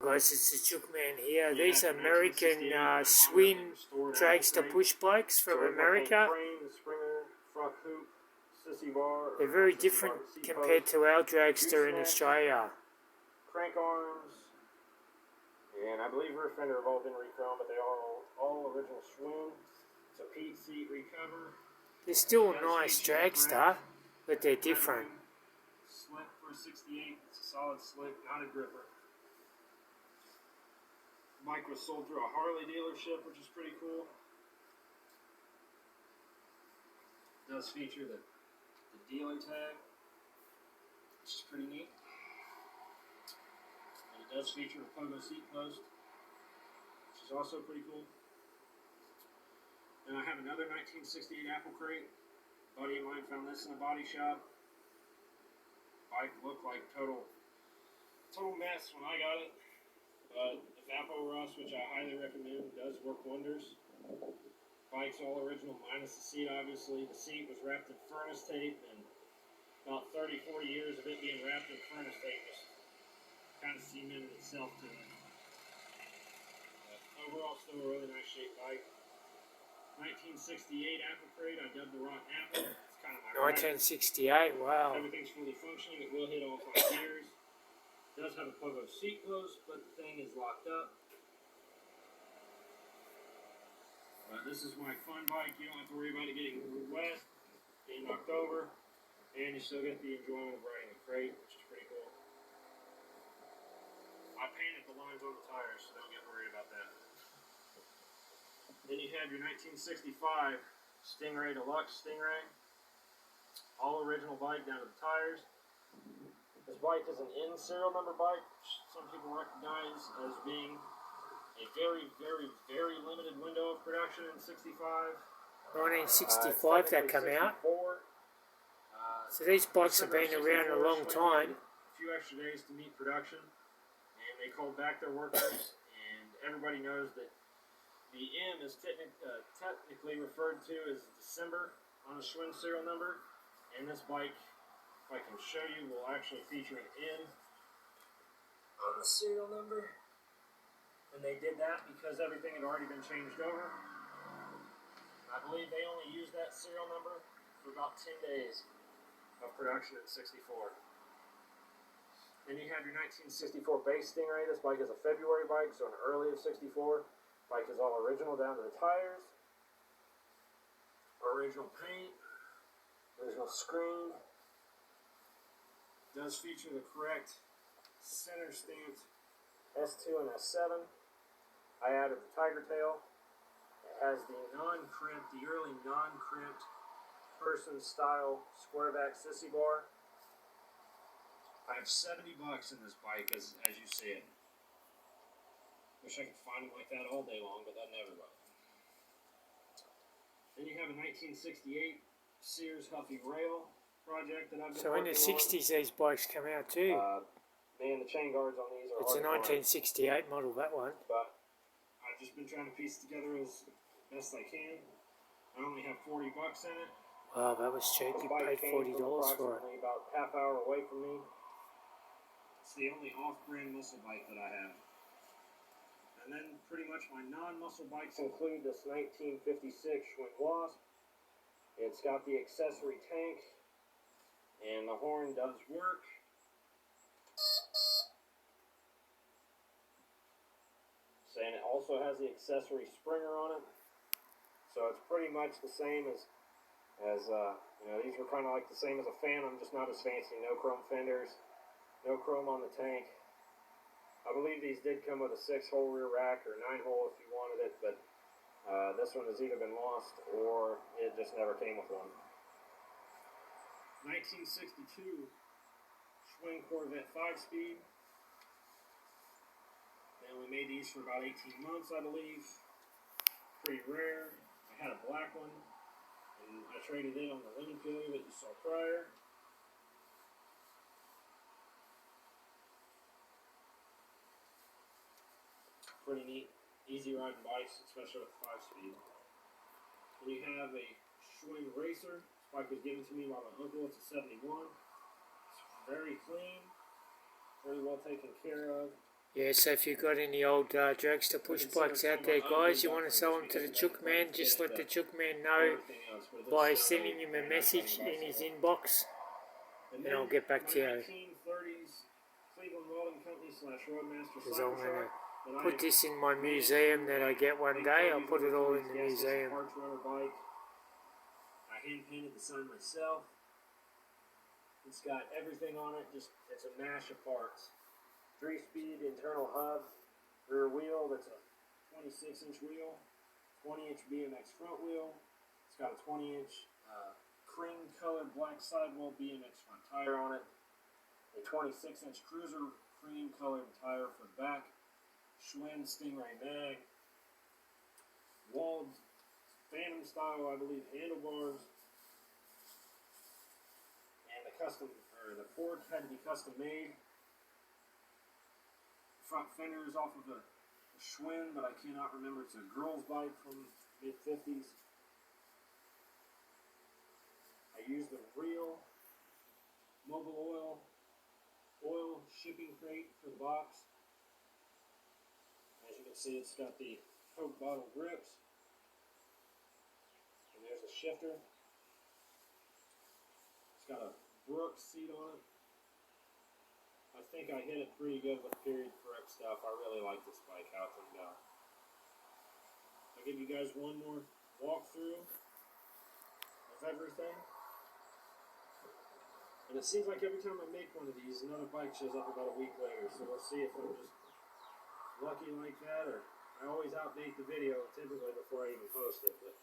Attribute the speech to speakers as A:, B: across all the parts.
A: Guys, it's the Chook Man here. These American swinn dragster push bikes from America. They're very different compared to our dragster in Australia.
B: Crank arms, and I believe rear fender have all been rechrome, but they are all original swinn. It's a Pete seat recover.
A: They're still a nice dragster, but they're different.
B: Slick for a 68. It's a solid slick, not a gripper. The bike was sold through a Harley dealership, which is pretty cool. It does feature the dealer tag, which is pretty neat. And it does feature a pogo seat post, which is also pretty cool. And I have another 1968 Apple Crate. A buddy of mine found this in a body shop. Bike looked like total mess when I got it. But the Vapo Rust, which I highly recommend, does work wonders. Bike's all original minus the seat, obviously. The seat was wrapped in furnace tape, and about 30-40 years of it being wrapped in furnace tape just kind of cemented itself to it. But overall, still a really nice shaped bike. 1968 Apple Crate, I dubbed the Rotten Apple. It's kind of my
A: 1968, wow.
B: Everything's fully functioning. It will hit all 5 gears. It does have a pogo seat post, but the thing is locked up. But this is my fun bike. You don't have to worry about it getting wet, being knocked over, and you still get the enjoyment of riding the crate, which is pretty cool. I painted the lines on the tires, so don't get worried about that. Then you have your 1965 Stingray Deluxe Stingray. All original bike down to the tires. This bike is an N serial number bike, which some people recognize as being a very, very, very limited window of production in 65.
A: 1965 that come out. So these bikes have been around a long time.
B: A few extra days to meet production, and they called back their workers, and everybody knows that the M is technically referred to as December on a swinn serial number, and this bike, if I can show you, will actually feature an N on the serial number. And they did that because everything had already been changed over. I believe they only used that serial number for about 10 days of production in 64. Then you have your 1964 base Stingray. This bike is a February bike, so an early of 64. Bike is all original down to the tires. Original paint. Original screen. Does feature the correct center stamped S2 and S7. I added the tiger tail. It has the non-crimped, the early non-crimped person style square back sissy bar. I have $70 in this bike as you see it. Wish I could find them like that all day long, but that never will. Then you have a 1968 Sears Huffy Rail project that I've been
A: So in the 60s these bikes come out too.
B: Man, the chain guards on these are
A: It's a 1968 model, that one.
B: But I've just been trying to piece it together as best I can. I only have $40 in it.
A: Wow, that was cheap. You paid $40 for it.
B: About half hour away from me. It's the only off-brand muscle bike that I have. And then pretty much my non-muscle bikes include this 1956 Schwinn Wasp. It's got the accessory tank, and the horn does work. And it also has the accessory springer on it. So it's pretty much the same as you know, these were kind of like the same as a Phantom, just not as fancy. No chrome fenders, no chrome on the tank. I believe these did come with a 6-hole rear rack or 9-hole if you wanted it, but this one has either been lost or it just never came with one. 1962 Schwinn Corvette 5-speed. And we made these for about 18 months, I believe. Pretty rare. I had a black one, and I traded it on the Linear that you saw prior. Pretty neat, easy riding bikes, especially with the 5-speed. Then you have a Schwinn Racer. This bike was given to me by my uncle. It's a 71. It's very clean, very well taken care of.
A: Yeah, so if you've got any old dragster push bikes out there, guys, you want to sell them to the Chook Man, just let the Chook Man know by sending him a message in his inbox, and I'll get back to you.
B: 1930s Cleveland Welding Company / Roadmaster
A: Because I'm
B: cycle
A: going to
B: shop
A: put this in my museum that I get one day. I'll put it all in the museum.
B: Parts rubber bike. I hand painted the sign myself. It's got everything on it, just it's a mash of parts. 3-speed internal hub, rear wheel, that's a 26-inch wheel, 20-inch BMX front wheel. It's got a 20-inch cream colored black sidewall BMX front tire on it, a 26-inch cruiser cream colored tire for the back, Swinn Stingray mag, walled Phantom style, I believe, handlebars, and the fork had to be custom made. Front fender is off of a Swinn, but I cannot remember. It's a girl's bike from mid-50s. I used a real mobile oil shipping crate for the box. As you can see, it's got the Coke bottle grips. And there's a shifter. It's got a Brooks seat on it. I think I hit it pretty good with period correct stuff. I really like this bike, how it turned out. I'll give you guys one more walkthrough of everything. And it seems like every time I make one of these, another bike shows up about a week later. So we'll see if I'm just lucky like that, or I always outdate the video typically before I even post it. But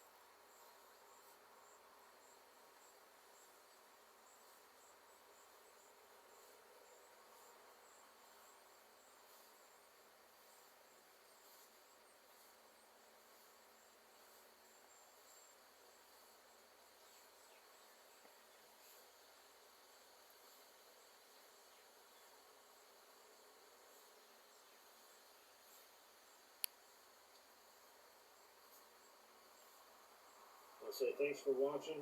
B: I'll say thanks for watching.